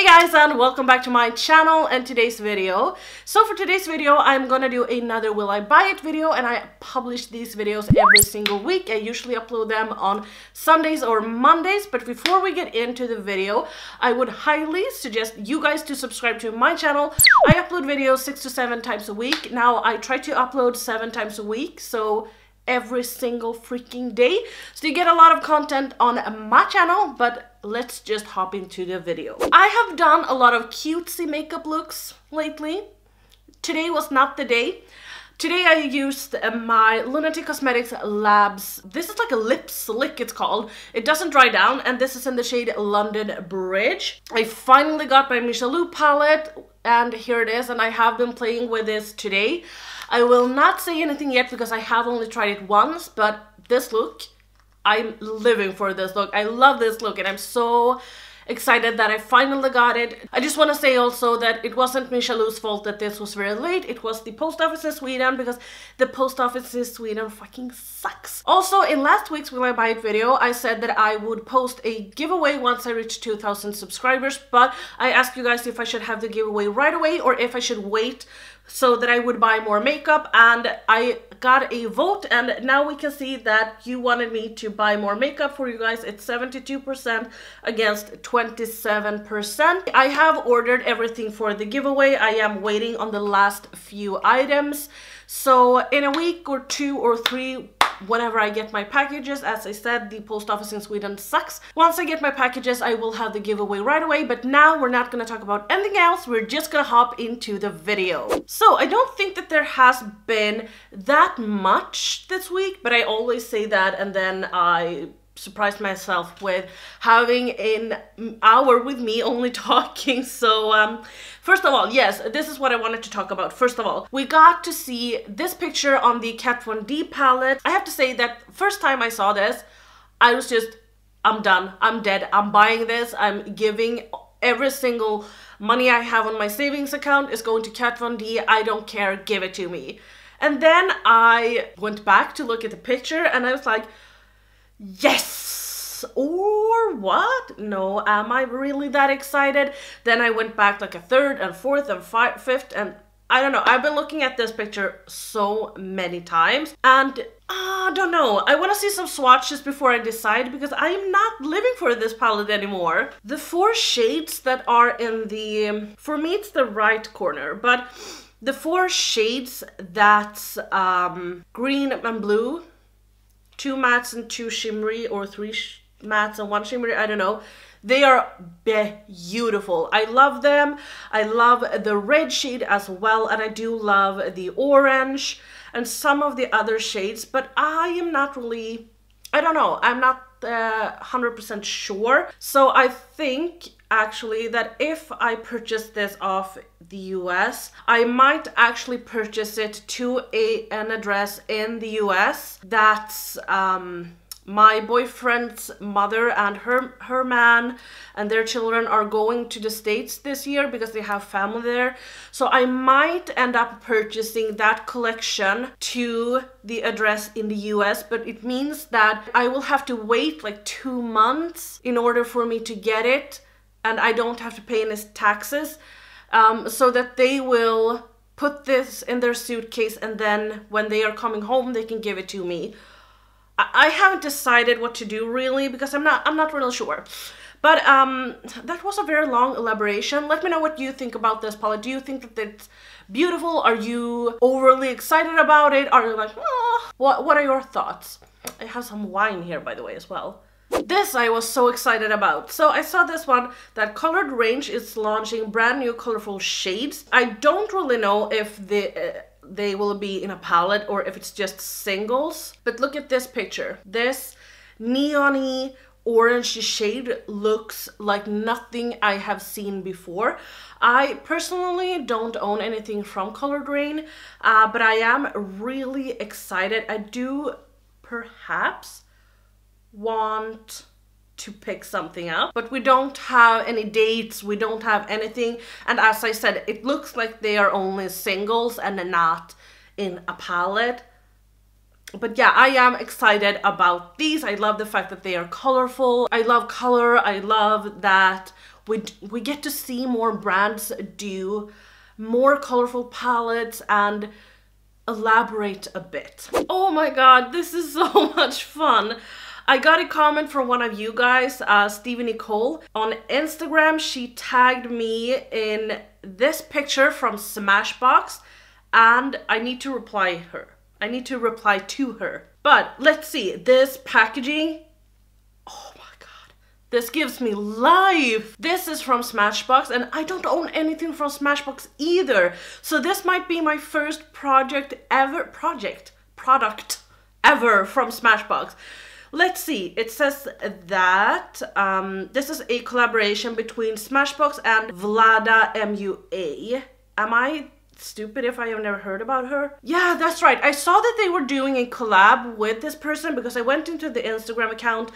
Hey guys, and welcome back to my channel and today's video. So for today's video, I'm gonna do another Will I Buy It video, and I publish these videos every single week. I usually upload them on Sundays or Mondays, but before we get into the video, I would highly suggest you guys to subscribe to my channel. I upload videos 6 to 7 times a week. Now I try to upload 7 times a week, so every single freaking day. So you get a lot of content on my channel, but let's just hop into the video. I have done a lot of cutesy makeup looks lately. Today was not the day. Today I used my Lunatic Cosmetics Labs. This is like a lip slick, it's called. It doesn't dry down, and this is in the shade London Bridge. I finally got my Michelou palette, and here it is, and I have been playing with this today. I will not say anything yet because I have only tried it once, but this look, I'm living for this look. I love this look, and I'm so excited that I finally got it. I just want to say also that it wasn't Michelou's fault that this was very late. It was the post office in Sweden, because the post office in Sweden fucking sucks. Also, in last week's Will I Buy It video, I said that I would post a giveaway once I reach 2,000 subscribers, but I asked you guys if I should have the giveaway right away or if I should wait so that I would buy more makeup, and I got a vote, and now we can see that you wanted me to buy more makeup for you guys. It's 72% against 27%. I have ordered everything for the giveaway. I am waiting on the last few items. So in a week or 2 or 3, whenever I get my packages, as I said, the post office in Sweden sucks. Once I get my packages, I will have the giveaway right away, but now we're not gonna talk about anything else. We're just gonna hop into the video. So I don't think that there has been that much this week, but I always say that, and then I surprised myself with having an hour with me only talking. So first of all, yes, this is what I wanted to talk about. First of all, we got to see this picture on the Kat Von D palette. I have to say that first time I saw this, I was just, I'm done, I'm dead, I'm buying this. I'm giving every single money I have on my savings account is going to Kat Von D. I don't care, give it to me. And then I went back to look at the picture, and I was like, yes, or what? No, am I really that excited? Then I went back like a third and fourth and fifth, and I don't know, I've been looking at this picture so many times, and I don't know, I want to see some swatches before I decide, because I'm not living for this palette anymore. The 4 shades that are in the, for me it's the right corner, but the 4 shades that's green and blue, 2 mattes and 2 shimmery, or 3 mattes and 1 shimmery, I don't know. They are beautiful. I love them. I love the red shade as well, and I do love the orange and some of the other shades, but I am not really, I don't know, I'm not 100% sure. So I think actually that if I purchase this off the US, I might actually purchase it to an address in the US that's my boyfriend's mother and her man and their children are going to the States this year because they have family there. So I might end up purchasing that collection to the address in the US, but it means that I will have to wait like 2 months in order for me to get it, and I don't have to pay any taxes, so that they will put this in their suitcase, and then when they are coming home they can give it to me. I haven't decided what to do really, because I'm not really sure. But that was a very long elaboration. Let me know what you think about this palette. Do you think that it's beautiful? Are you overly excited about it? Are you like, oh? What are your thoughts? I have some wine here, by the way, as well. This I was so excited about. So I saw this one, that Colored Range is launching brand new colorful shades. I don't really know if they will be in a palette or if it's just singles, but look at this picture. This neon-y orange shade looks like nothing I have seen before. I personally don't own anything from Colored Rain, but I am really excited. I do perhaps want to pick something up, but we don't have any dates, we don't have anything, and as I said, it looks like they are only singles and not in a palette. But yeah, I am excited about these. I love the fact that they are colorful. I love color. I love that we get to see more brands do more colorful palettes and elaborate a bit. Oh my god, this is so much fun. I got a comment from one of you guys, Stevie Nicole, on Instagram. She tagged me in this picture from Smashbox, and I need to reply her. I need to reply to her. But let's see, this packaging, oh my god, this gives me life. This is from Smashbox, and I don't own anything from Smashbox either. So this might be my first product ever from Smashbox. Let's see, it says that this is a collaboration between Smashbox and Vladamua. Am I stupid if I have never heard about her? Yeah, that's right. I saw that they were doing a collab with this person because I went into the Instagram account.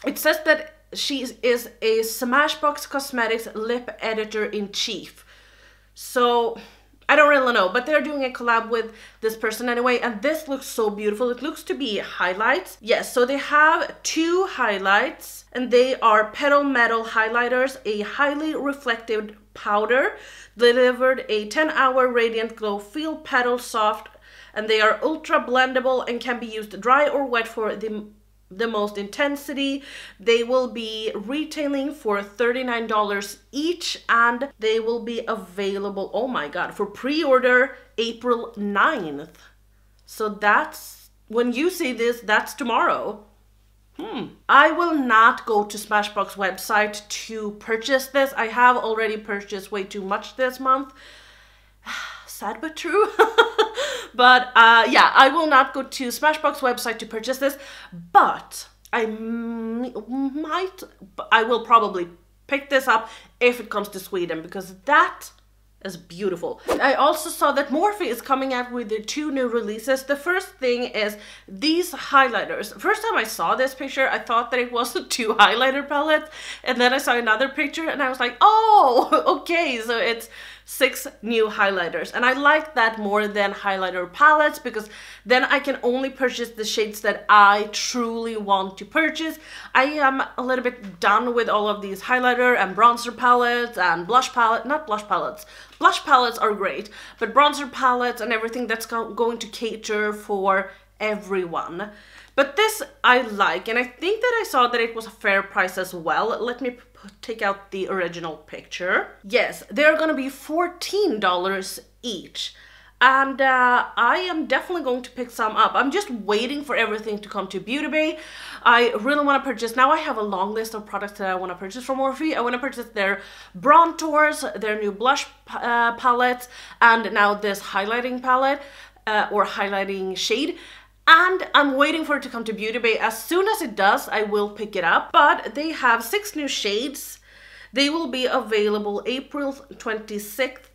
It says that she is a Smashbox Cosmetics lip editor-in-chief. So I don't really know, but they're doing a collab with this person anyway, and this looks so beautiful. It looks to be highlights. Yes, so they have 2 highlights, and they are Petal Metal highlighters, a highly reflective powder, delivered a 10-hour radiant glow, feel petal soft, and they are ultra blendable and can be used dry or wet for the most intensity. They will be retailing for $39 each, and they will be available, oh my god, for pre-order April 9th. So that's, when you see this, that's tomorrow. I will not go to Smashbox website to purchase this. I have already purchased way too much this month. Sad but true. But yeah, I will not go to Smashbox website to purchase this, but I will probably pick this up if it comes to Sweden, because that is beautiful. I also saw that Morphe is coming out with their 2 new releases. The first thing is these highlighters. First time I saw this picture, I thought that it was 2 highlighter palettes, and then I saw another picture and I was like, oh, okay, so it's 6 new highlighters. And I like that more than highlighter palettes, because then I can only purchase the shades that I truly want to purchase. I am a little bit done with all of these highlighter and bronzer palettes and blush palette, not blush palettes. Blush palettes are great, but bronzer palettes and everything that's going to cater for everyone. But this I like, and I think that I saw that it was a fair price as well. Let me take out the original picture. Yes, they're gonna be $14 each. And I am definitely going to pick some up. I'm just waiting for everything to come to Beauty Bay. I really want to purchase. Now I have a long list of products that I want to purchase from Morphe. I want to purchase their bronzers, their new blush palettes, and now this highlighting palette or highlighting shade. And I'm waiting for it to come to Beauty Bay. As soon as it does, I will pick it up. But they have 6 new shades. They will be available April 26th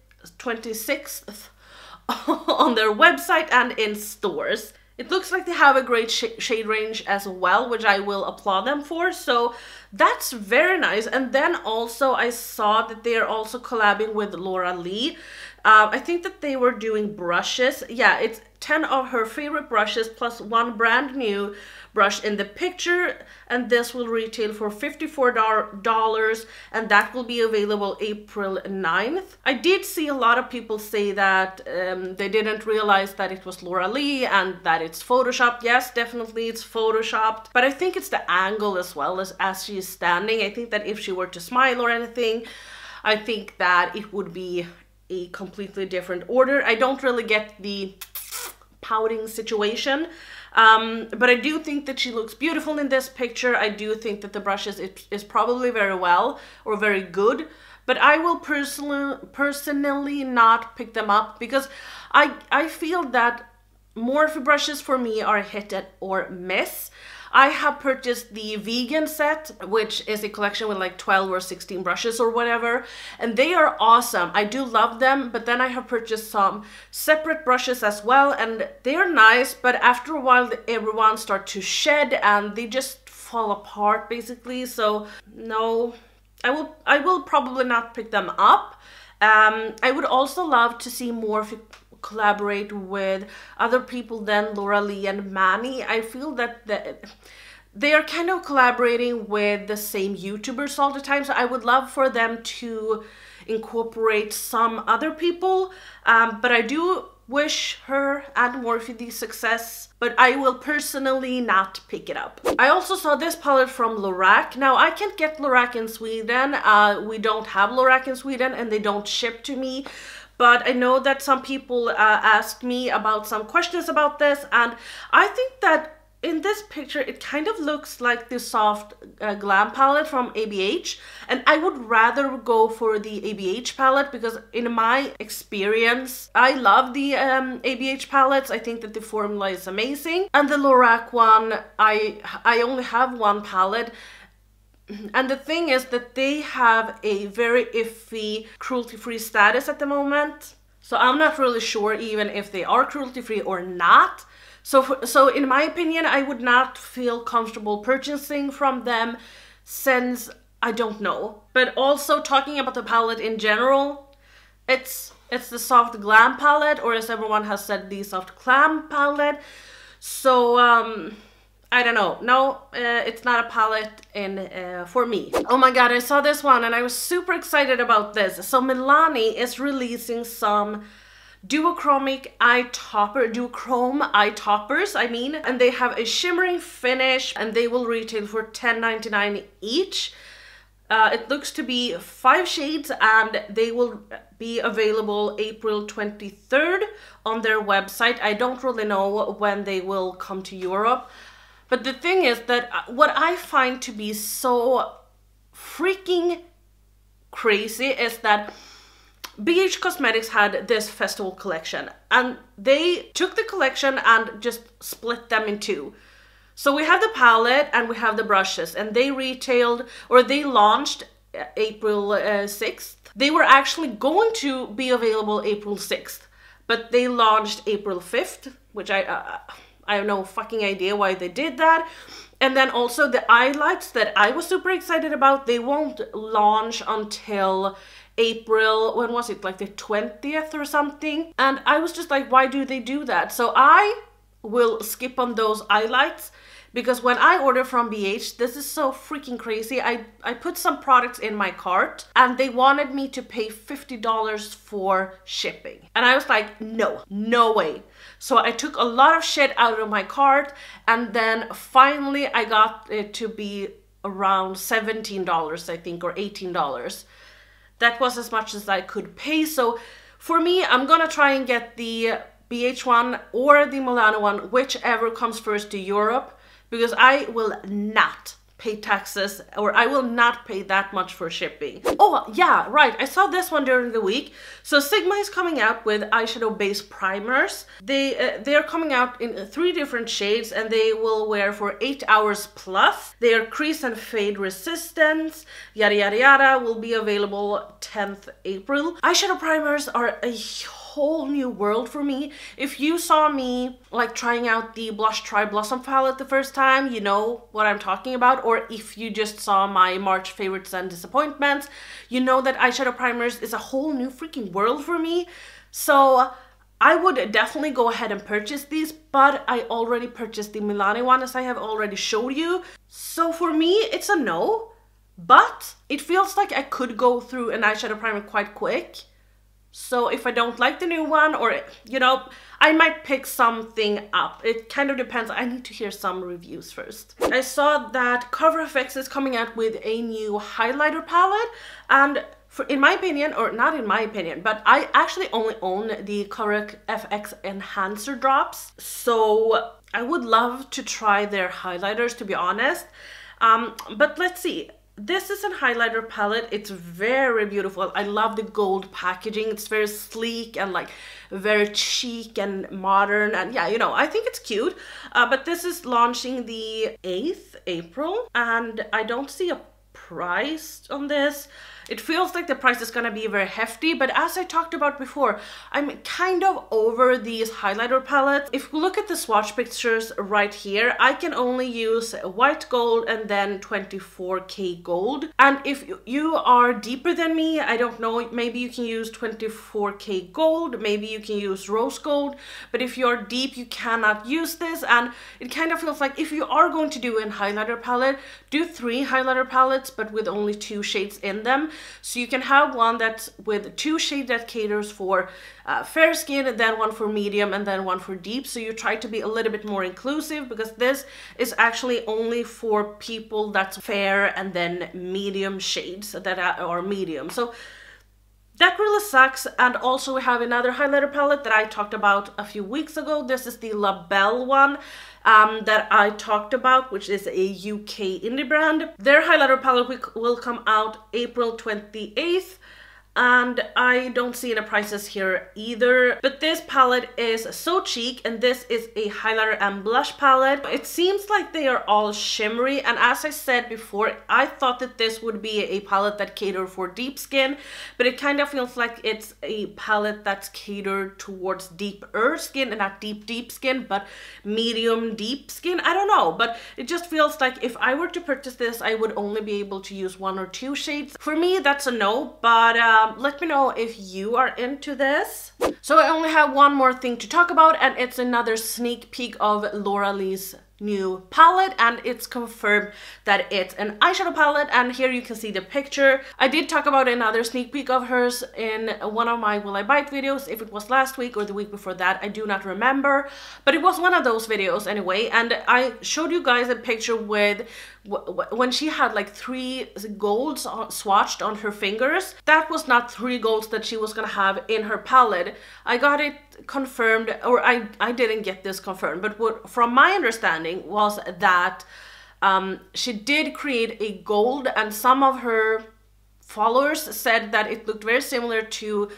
on their website and in stores. It looks like they have a great shade range as well, which I will applaud them for. So that's very nice. And then also I saw that they are also collabing with Laura Lee. I think that they were doing brushes. Yeah, it's 10 of her favorite brushes plus 1 brand new brush in the picture, and this will retail for $54, and that will be available April 9th. I did see a lot of people say that they didn't realize that it was Laura Lee and that it's photoshopped. Yes, definitely it's photoshopped, but I think it's the angle as well as she is standing. I think that if she were to smile or anything, I think that it would be a completely different order. I don't really get the pouting situation, but I do think that she looks beautiful in this picture. I do think that the brushes is probably very well or very good, but I will personally not pick them up, because I feel that Morphe brushes for me are hit or miss. I have purchased the vegan set, which is a collection with like 12 or 16 brushes or whatever, and they are awesome. I do love them, but then I have purchased some separate brushes as well, and they are nice, but after a while everyone starts to shed and they just fall apart basically. So no, I will probably not pick them up. I would also love to see Morphe collaborate with other people than Laura Lee and Milani. I feel that they are kind of collaborating with the same YouTubers all the time, so I would love for them to incorporate some other people, but I do wish her and Morphe the success, but I will personally not pick it up. I also saw this palette from Lorac. Now, I can't get Lorac in Sweden. We don't have Lorac in Sweden and they don't ship to me. But I know that some people asked me about some questions about this, and I think that in this picture, it kind of looks like the soft glam palette from ABH, and I would rather go for the ABH palette because in my experience, I love the ABH palettes. I think that the formula is amazing, and the Lorac one, I only have one palette. And the thing is that they have a very iffy cruelty-free status at the moment, so I'm not really sure even if they are cruelty-free or not. So in my opinion, I would not feel comfortable purchasing from them since I don't know. But also talking about the palette in general, it's the soft glam palette, or as everyone has said, the soft glam palette. So I don't know. No, it's not a palette for me. Oh my god, I saw this one and I was super excited about this. So Milani is releasing some duochrome eye toppers, and they have a shimmering finish and they will retail for $10.99 each. It looks to be 5 shades and they will be available April 23rd on their website. I don't really know when they will come to Europe, but the thing is that what I find to be so freaking crazy is that BH Cosmetics had this festival collection and they took the collection and just split them in two. So we have the palette and we have the brushes, and they retailed, or they launched April 6th. They were actually going to be available April 6th, but they launched April 5th, which I have no fucking idea why they did that. And then also the highlights that I was super excited about, they won't launch until April, when was it, like the 20th or something? And I was just like, why do they do that? So I will skip on those highlights, because when I order from BH, this is so freaking crazy. I put some products in my cart and they wanted me to pay $50 for shipping. And I was like, no way. So I took a lot of shit out of my cart, and then finally I got it to be around $17, I think, or $18. That was as much as I could pay. So for me, I'm gonna try and get the BH one or the Milani one, whichever comes first to Europe, because I will not pay taxes, or I will not pay that much for shipping. Oh yeah, right, I saw this one during the week. So Sigma is coming out with eyeshadow base primers. They are coming out in 3 different shades and they will wear for 8 hours plus. They are crease and fade resistant, yada yada yada, will be available 10th April. Eyeshadow primers are a whole new world for me. If you saw me like trying out the Blush Try Blossom palette the first time, you know what I'm talking about. Or if you just saw my March favorites and disappointments, you know that eyeshadow primers is a whole new freaking world for me. So I would definitely go ahead and purchase these, but I already purchased the Milani one, as I have already showed you. So for me, it's a no, but it feels like I could go through an eyeshadow primer quite quick. So if I don't like the new one, or, you know, I might pick something up. It kind of depends. I need to hear some reviews first. I saw that Cover FX is coming out with a new highlighter palette, and in my opinion, or not in my opinion, but I actually only own the Cover FX Enhancer drops. So I would love to try their highlighters, to be honest. But let's see. This is a highlighter palette. It's very beautiful. I love the gold packaging. It's very sleek and like very chic and modern, and yeah, you know, I think it's cute. But this is launching the 8th April and I don't see a price on this. it feels like the price is gonna be very hefty, but as I talked about before, I'm kind of over these highlighter palettes. If we look at the swatch pictures right here, I can only use white gold and then 24K gold. And if you are deeper than me, I don't know, maybe you can use 24K gold, maybe you can use rose gold, but if you're deep, you cannot use this. And it kind of feels like if you are going to do a highlighter palette, do 3 highlighter palettes, but with only 2 shades in them. So you can have one that's with 2 shades that caters for fair skin, and then one for medium, and then one for deep. So you try to be a little bit more inclusive, because this is actually only for people that's fair and then medium shades that are medium. So that really sucks. And also we have another highlighter palette that I talked about a few weeks ago. This is the La Belle one that I talked about, which is a UK indie brand. Their highlighter palette will come out April 28th. And I don't see any prices here either. But this palette is so chic, and this is a highlighter and blush palette. It seems like they are all shimmery, and as I said before, I thought that this would be a palette that catered for deep skin, but it kind of feels like it's a palette that's catered towards deeper skin, and not deep skin, but medium deep skin. I don't know, but it just feels like if I were to purchase this, I would only be able to use 1 or 2 shades. For me, that's a no, but let me know if you are into this. So I only have one more thing to talk about, and it's another sneak peek of Laura Lee's new palette, and it's confirmed that it's an eyeshadow palette, and here you can see the picture. I did talk about another sneak peek of hers in one of my Will I Buy It videos. If it was last week or the week before that, I do not remember, but it was one of those videos anyway. And I showed you guys a picture with when she had like 3 golds swatched on her fingers. That was not 3 golds that she was gonna have in her palette. I got it confirmed, or I didn't get this confirmed, but what from my understanding was that she did create a gold, and some of her followers said that it looked very similar to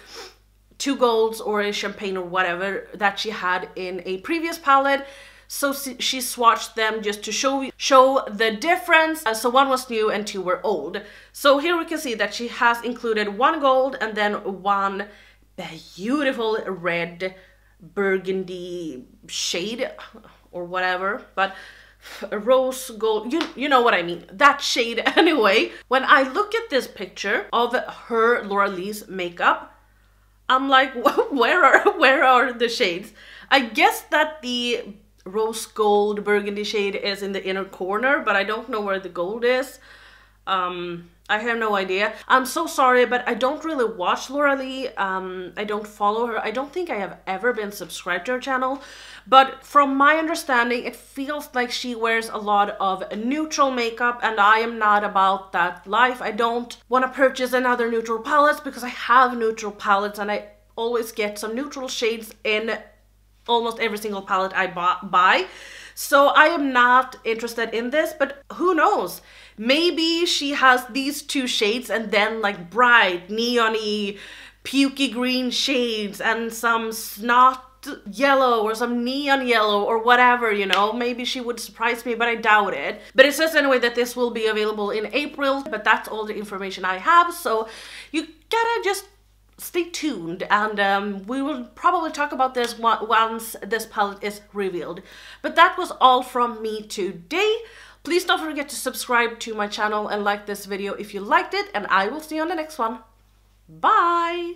2 golds or a champagne or whatever that she had in a previous palette. So she swatched them just to show the difference. So 1 was new and 2 were old. So here we can see that she has included 1 gold and then 1 beautiful red burgundy shade or whatever, but a rose gold, you know what I mean, that shade anyway. When I look at this picture of her Laura Lee's makeup, I'm like, where are the shades? I guess that the rose gold burgundy shade is in the inner corner, but I don't know where the gold is. I have no idea. I'm so sorry, but I don't really watch Laura Lee. I don't follow her. I don't think I have ever been subscribed to her channel, but from my understanding, it feels like she wears a lot of neutral makeup, and I am not about that life. I don't want to purchase another neutral palettes because I have neutral palettes, and I always get some neutral shades in almost every single palette I buy. So I am not interested in this, but who knows? Maybe she has these 2 shades and then like bright, neon-y, pukey green shades and some snot yellow or some neon yellow or whatever, you know. Maybe she would surprise me, but I doubt it. But it says anyway that this will be available in April, but that's all the information I have. So you gotta just stay tuned, and we will probably talk about this once this palette is revealed. But that was all from me today. Please don't forget to subscribe to my channel and like this video if you liked it, and I will see you on the next one. Bye!